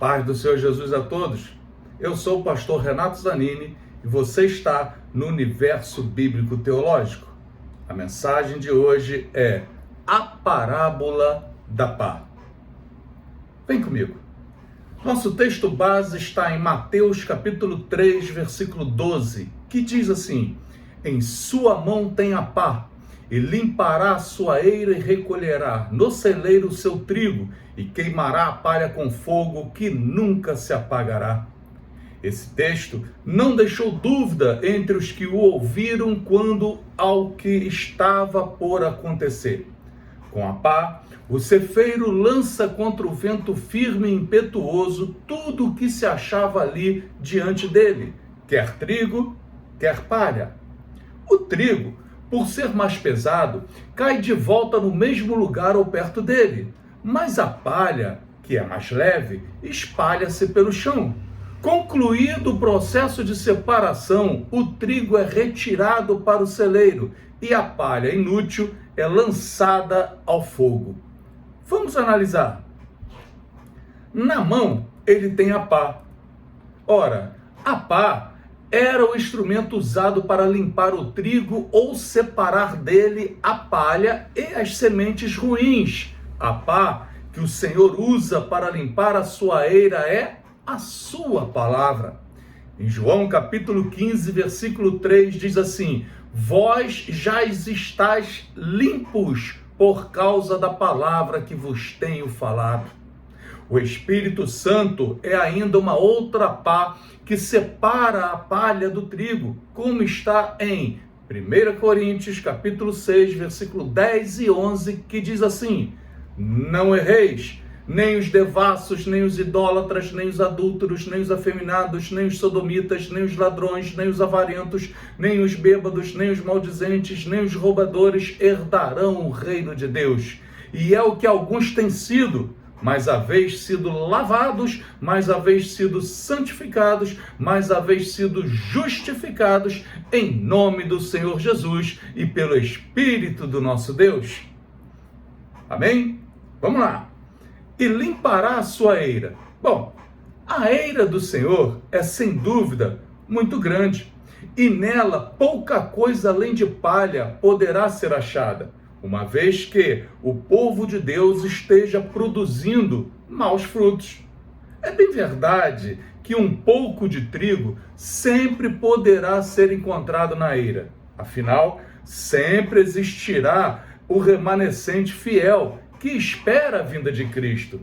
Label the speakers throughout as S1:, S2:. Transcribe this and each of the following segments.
S1: Paz do Senhor Jesus a todos. Eu sou o pastor Renato Zanini e você está no Universo Bíblico Teológico. A mensagem de hoje é a parábola da pá. Vem comigo. Nosso texto base está em Mateus capítulo 3, versículo 12, que diz assim: em sua mão tem a pá, e limpará a sua eira e recolherá no celeiro o seu trigo, e queimará a palha com fogo que nunca se apagará. Esse texto não deixou dúvida entre os que o ouviram quando ao que estava por acontecer. Com a pá, o cefeiro lança contra o vento firme e impetuoso tudo o que se achava ali diante dele, quer trigo, quer palha. O trigo, por ser mais pesado, cai de volta no mesmo lugar ou perto dele, mas a palha, que é mais leve, espalha-se pelo chão. Concluído o processo de separação, o trigo é retirado para o celeiro e a palha inútil é lançada ao fogo. Vamos analisar. Na mão, ele tem a pá. Ora, a pá era o instrumento usado para limpar o trigo ou separar dele a palha e as sementes ruins. A pá que o Senhor usa para limpar a sua eira é a sua palavra. Em João capítulo 15, versículo 3, diz assim: vós já estáis limpos por causa da palavra que vos tenho falado. O Espírito Santo é ainda uma outra pá que separa a palha do trigo, como está em 1 Coríntios capítulo 6, versículo 10 e 11, que diz assim: não erreis, nem os devassos, nem os idólatras, nem os adúlteros, nem os afeminados, nem os sodomitas, nem os ladrões, nem os avarentos, nem os bêbados, nem os maldizentes, nem os roubadores herdarão o reino de Deus. E é o que alguns têm sido, mas haveis sido lavados, mas haveis sido santificados, mas haveis sido justificados em nome do Senhor Jesus e pelo Espírito do nosso Deus. Amém? Vamos lá. E limpará a sua eira. Bom, a eira do Senhor é sem dúvida muito grande, e nela pouca coisa além de palha poderá ser achada, uma vez que o povo de Deus esteja produzindo maus frutos. É bem verdade que um pouco de trigo sempre poderá ser encontrado na eira. Afinal, sempre existirá o remanescente fiel que espera a vinda de Cristo.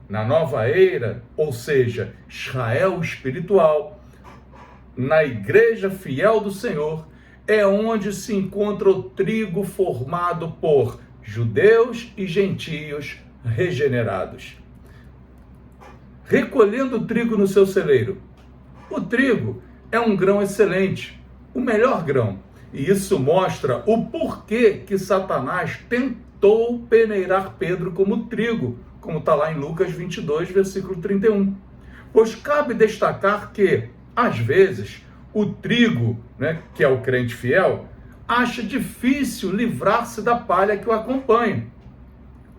S1: Na nova eira, ou seja, Israel espiritual, na igreja fiel do Senhor, é onde se encontra o trigo formado por judeus e gentios regenerados. Recolhendo o trigo no seu celeiro. O trigo é um grão excelente, o melhor grão, e isso mostra o porquê que Satanás tentou peneirar Pedro como trigo, como está lá em Lucas 22, versículo 31. Pois cabe destacar que, às vezes, o trigo, que é o crente fiel, acha difícil livrar-se da palha que o acompanha.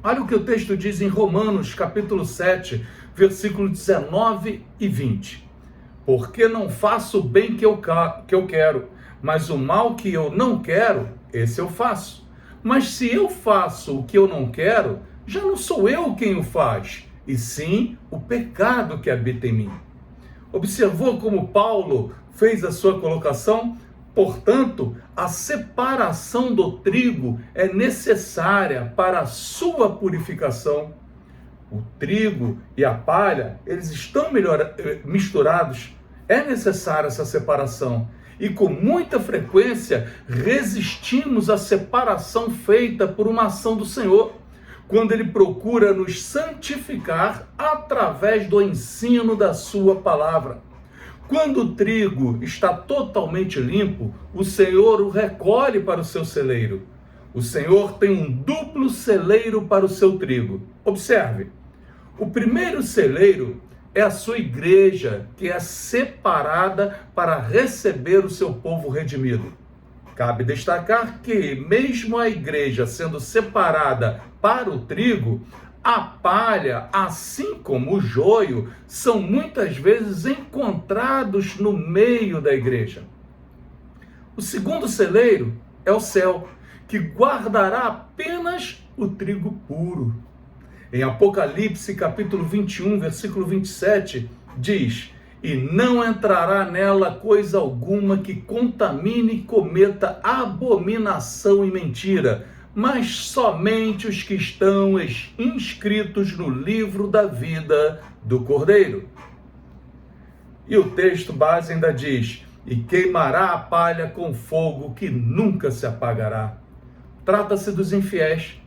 S1: Olha o que o texto diz em Romanos, capítulo 7, versículo 19 e 20. Porque não faço o bem que eu quero, mas o mal que eu não quero, esse eu faço. Mas se eu faço o que eu não quero, já não sou eu quem o faz, e sim o pecado que habita em mim. Observou como Paulo fez a sua colocação? Portanto, a separação do trigo é necessária para a sua purificação. O trigo e a palha, eles estão misturados. É necessária essa separação. E com muita frequência resistimos à separação feita por uma ação do Senhor, quando Ele procura nos santificar através do ensino da sua palavra. Quando o trigo está totalmente limpo, o Senhor o recolhe para o seu celeiro. O Senhor tem um duplo celeiro para o seu trigo. Observe, o primeiro celeiro é a sua igreja, que é separada para receber o seu povo redimido. Cabe destacar que, mesmo a igreja sendo separada para o trigo, a palha, assim como o joio, são muitas vezes encontrados no meio da igreja. O segundo celeiro é o céu, que guardará apenas o trigo puro. Em Apocalipse, capítulo 21, versículo 27, diz: e não entrará nela coisa alguma que contamine e cometa abominação e mentira, mas somente os que estão inscritos no livro da vida do Cordeiro. E o texto base ainda diz: e queimará a palha com fogo que nunca se apagará. Trata-se dos infiéis,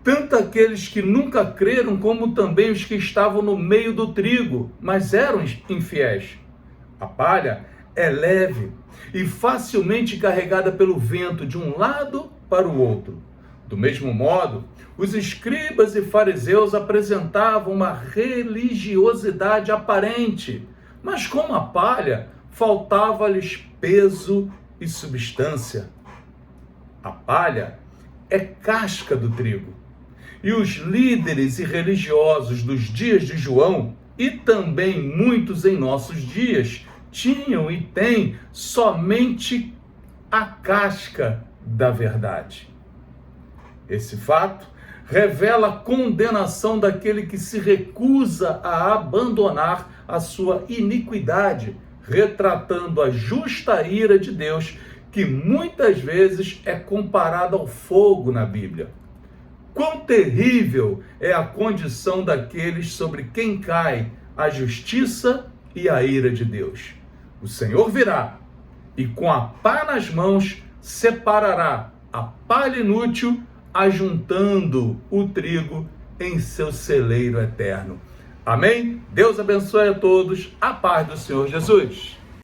S1: tanto aqueles que nunca creram, como também os que estavam no meio do trigo, mas eram infiéis. A palha é leve e facilmente carregada pelo vento de um lado para o outro. Do mesmo modo, os escribas e fariseus apresentavam uma religiosidade aparente, mas como a palha, faltava-lhes peso e substância. A palha é casca do trigo. E os líderes e religiosos dos dias de João, e também muitos em nossos dias, tinham e têm somente a casca da verdade. Esse fato revela a condenação daquele que se recusa a abandonar a sua iniquidade, retratando a justa ira de Deus, que muitas vezes é comparada ao fogo na Bíblia. Quão terrível é a condição daqueles sobre quem cai a justiça e a ira de Deus. O Senhor virá e com a pá nas mãos separará a palha inútil, ajuntando o trigo em seu celeiro eterno. Amém? Deus abençoe a todos. A paz do Senhor Jesus.